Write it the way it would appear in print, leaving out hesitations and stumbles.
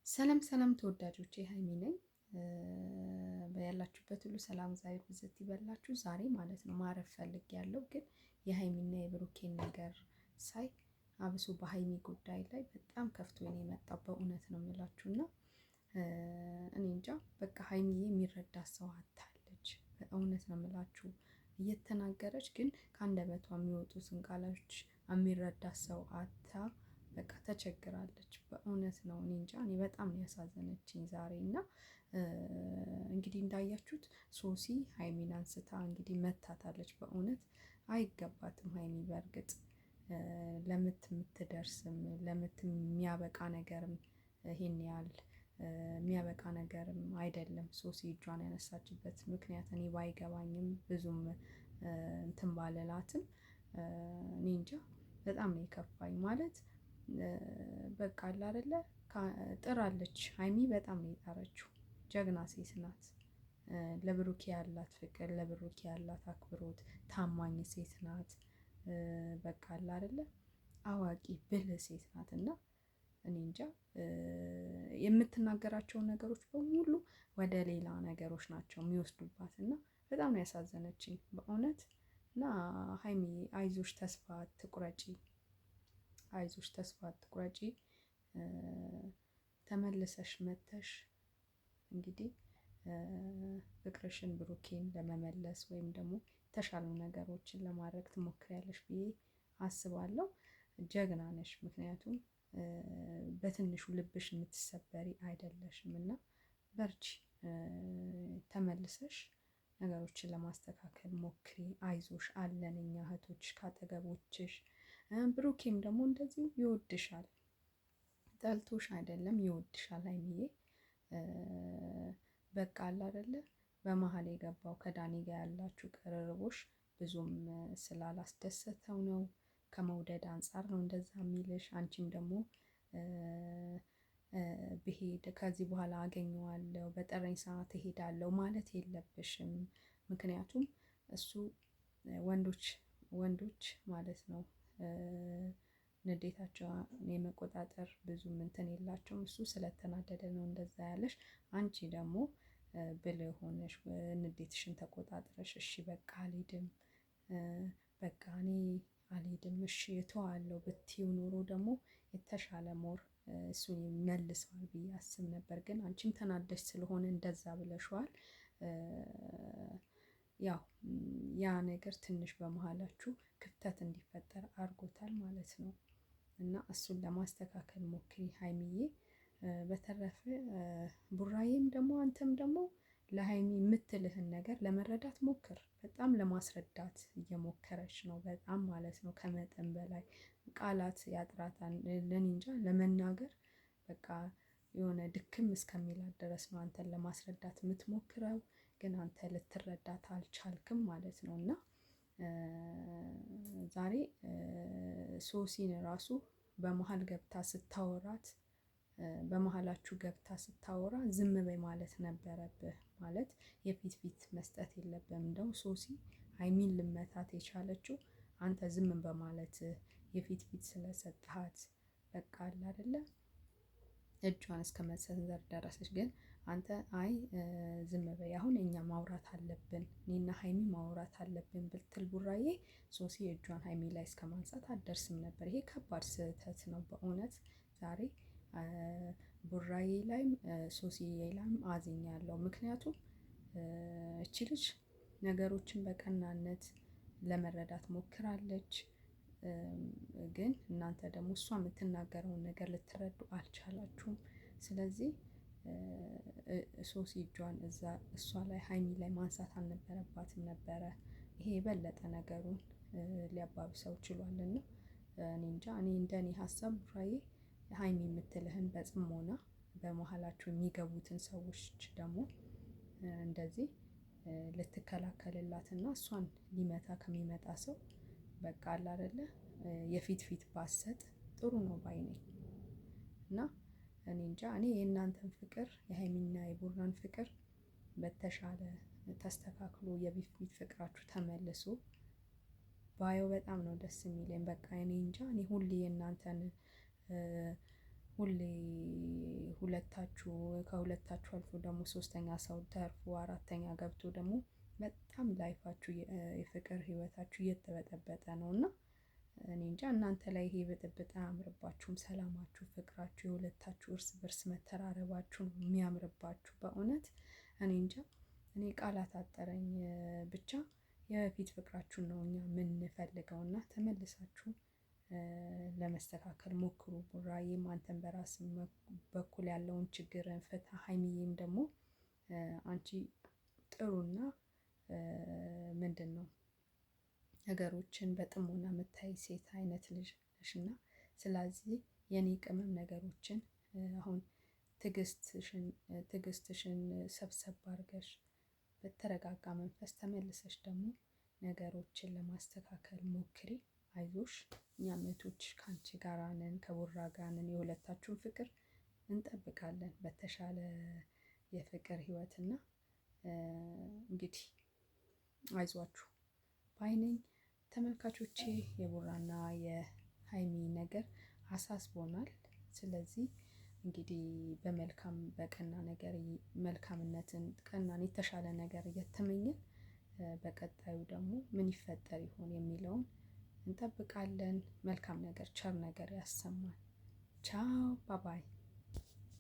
ሰላም ሰላም ተወዳጆቼ ሀይሚ ነኝ። በያላችሁበት ሁሉ ሰላም እግዚአብሔር ብዝት ይበላችሁ። ዛሬ ማለት ነው ማረፍ ፈልጌያለሁ፣ ግን የሀይሚና የብሩኬን ነገር ሳይ አብሶ በሀይሚ ጉዳይ ላይ በጣም ከፍቶ ነው የመጣው። በእውነት ነው የምላችሁ እና እኔ እንጃ በቃ ሀይሚዬ የሚረዳ ሰው አታለች። በእውነት ነው የምላችሁ እየተናገረች ግን ከአንደበቷ የሚወጡትን ቃሎች የሚረዳ ሰው አታ በቃ ተቸግራለች። በእውነት ነው እኔ እንጃ እኔ በጣም ያሳዘነችኝ ዛሬ እና እንግዲህ እንዳያችሁት ሶሲ ሀይሚን አንስታ እንግዲህ መታታለች። በእውነት አይገባትም ሀይሚ በእርግጥ ለምትደርስም የሚያበቃ ነገርም ይሄን ያህል የሚያበቃ ነገርም አይደለም። ሶሲ እጇን ያነሳችበት ምክንያት እኔ ባይገባኝም ብዙም እንትን ባልላትም እኔ እንጃ በጣም ነው የከፋኝ። ማለት በቃ አለ አይደለ ጥራለች። ሀይሚ በጣም ነው የጣረችው። ጀግና ሴት ናት። ለብሩኬ ያላት ፍቅር፣ ለብሩኬ ያላት አክብሮት፣ ታማኝ ሴት ናት። በቃ አለ አይደለ አዋቂ ብልህ ሴት ናት እና እኔ እንጃ የምትናገራቸውን ነገሮች በሙሉ ወደ ሌላ ነገሮች ናቸው የሚወስዱባት እና በጣም ነው ያሳዘነችኝ በእውነት። እና ሀይሚ አይዞሽ ተስፋ አትቁረጪ፣ አይዞሽ ተስፋ አትቁረጪ። ተመልሰሽ መተሽ እንግዲህ ፍቅርሽን ብሩኬን ለመመለስ ወይም ደግሞ የተሻሉ ነገሮችን ለማድረግ ትሞክሪያለሽ ብዬ አስባለሁ። ጀግና ነሽ። ምክንያቱም በትንሹ ልብሽ የምትሰበሪ አይደለሽም እና በርቺ። ተመልሰሽ ነገሮችን ለማስተካከል ሞክሪ። አይዞሽ አለን እኛ እህቶች ካጠገቦችሽ። ብሩኬም ደግሞ እንደዚሁ ይወድሻል፣ ጠልቶሽ አይደለም ይወድሻል። ሀይሚዬ በቃ አለ አይደለ በመሀል የገባው ከዳኒ ጋር ያላችሁ ቅርርቦሽ ብዙም ስላላስደሰተው ነው። ከመውደድ አንፃር ነው እንደዛ የሚልሽ። አንቺም ደግሞ ብሄድ ከዚህ በኋላ አገኘዋለሁ በጠረኝ ሰዓት እሄዳለሁ ማለት የለብሽም። ምክንያቱም እሱ ወንዶች ማለት ነው ንዴታቸው የመቆጣጠር ብዙም እንትን የላቸውም። እሱ ስለተናደደ ነው እንደዛ ያለሽ። አንቺ ደግሞ ብልህ ሆነሽ ንዴትሽን ተቆጣጥረሽ እሺ በቃ አልሄድም፣ በቃ እኔ አልሄድም እሺ እተዋለሁ ብትይው ኖሮ ደግሞ የተሻለ ሞር እሱን ይመልሰዋል ብዬ አስብ ነበር። ግን አንቺም ተናደሽ ስለሆነ እንደዛ ብለሽዋል። ያው ያ ነገር ትንሽ በመሃላችሁ ክፍተት እንዲፈጠር አድርጎታል ማለት ነው እና እሱን ለማስተካከል ሞክሪ ሀይሚዬ። በተረፈ ቡራዬም ደግሞ አንተም ደግሞ ለሀይሚ የምትልህን ነገር ለመረዳት ሞክር። በጣም ለማስረዳት እየሞከረች ነው፣ በጣም ማለት ነው ከመጠን በላይ ቃላት ያጥራታል። ለኔ እንጃ ለመናገር በቃ የሆነ ድክም እስከሚላት ድረስ ነው አንተን ለማስረዳት የምትሞክረው፣ ግን አንተ ልትረዳት አልቻልክም ማለት ነው እና ዛሬ ሶሲን ራሱ በመሀል ገብታ ስታወራት በመሀላችሁ ገብታ ስታወራ ዝም በይ ማለት ነበረብህ። ማለት የፊት ፊት መስጠት የለብህም። እንደው ሶሲ ሀይሚን ልመታት የቻለችው አንተ ዝም በማለት የፊት ፊት ስለሰጥሃት በቃ አለ አይደለ እጇን እስከ መሰንዘር ደረሰች። ግን አንተ አይ ዝም በይ አሁን እኛ ማውራት አለብን፣ እኔና ሀይሚ ማውራት አለብን ብትል ቡራዬ ሶሲ እጇን ሀይሚ ላይ እስከ ማንሳት አትደርስም ነበር። ይሄ ከባድ ስህተት ነው በእውነት። ዛሬ ቡራዬ ላይም ሶሲዬ ላይም አዝኛለሁ። ምክንያቱም እቺ ልጅ ነገሮችን በቀናነት ለመረዳት ሞክራለች። ግን እናንተ ደግሞ እሷ የምትናገረውን ነገር ልትረዱ አልቻላችሁም። ስለዚህ ሶሲ እጇን እሷ ላይ ሀይሚ ላይ ማንሳት አልነበረባትም ነበረ። ይሄ የበለጠ ነገሩን ሊያባብሰው ችሏልና እኔ እንጃ። እኔ እንደኔ ሀሳብ ቡራዬ ሀይሚ የምትልህን በጽሞና በመሀላችሁ የሚገቡትን ሰዎች ደግሞ እንደዚህ ልትከላከልላትና እሷን ሊመታ ከሚመጣ ሰው በቃ አለ አይደለ የፊት ፊት ባሰጥ ጥሩ ነው ባይ ነኝ እና እኔ እንጃ። እኔ የእናንተን ፍቅር የሀይሚና የቡራን ፍቅር በተሻለ ተስተካክሎ የፊት ፊት ፍቅራችሁ ተመልሶ ባየው በጣም ነው ደስ የሚለኝ። በቃ እኔ እንጃ እኔ ሁሌ የእናንተን ሁሌ ከሁለታችሁ አልፎ ደግሞ ሶስተኛ ሰው ተርፎ አራተኛ ገብቶ ደግሞ በጣም ላይፋችሁ የፍቅር ህይወታችሁ እየተበጠበጠ ነው እና እኔ እንጃ እናንተ ላይ ይሄ ብጥብጥ አያምርባችሁም። ሰላማችሁ፣ ፍቅራችሁ፣ የሁለታችሁ እርስ በርስ መተራረባችሁ ነው የሚያምርባችሁ በእውነት እኔ እንጃ። እኔ ቃላት አጠረኝ። ብቻ የበፊት ፍቅራችሁን ነው እኛ የምንፈልገው እና ተመልሳችሁ ለመስተካከል ሞክሩ። ቡራዬም አንተን በራስ በኩል ያለውን ችግርን ፍታ። ሀይሚዬም ደግሞ አንቺ ጥሩና ምንድን ነው ነገሮችን በጥሞና የምታይ ሴት አይነት ልጅ ነሽ እና ስለዚህ የኔ ቅመም ነገሮችን አሁን ትዕግስትሽን ሰብሰብ አድርገሽ በተረጋጋ መንፈስ ተመልሰሽ ደግሞ ነገሮችን ለማስተካከል ሞክሪ። አይዞሽ፣ እኛም እህቶችሽ ከአንቺ ጋር ነን፣ ከቡራ ጋር ነን። የሁለታችሁን ፍቅር እንጠብቃለን በተሻለ የፍቅር ህይወትና እንግዲህ አይዟችሁ ባይነኝ ተመልካቾቼ። የቡራና የሀይሚ ነገር አሳስቦናል። ስለዚህ እንግዲህ በቀና ነገር መልካምነትን ቀናን የተሻለ ነገር እየተመኘን በቀጣዩ ደግሞ ምን ይፈጠር ይሆን የሚለውን እንጠብቃለን። መልካም ነገር ቸር ነገር ያሰማን። ቻው ባባይ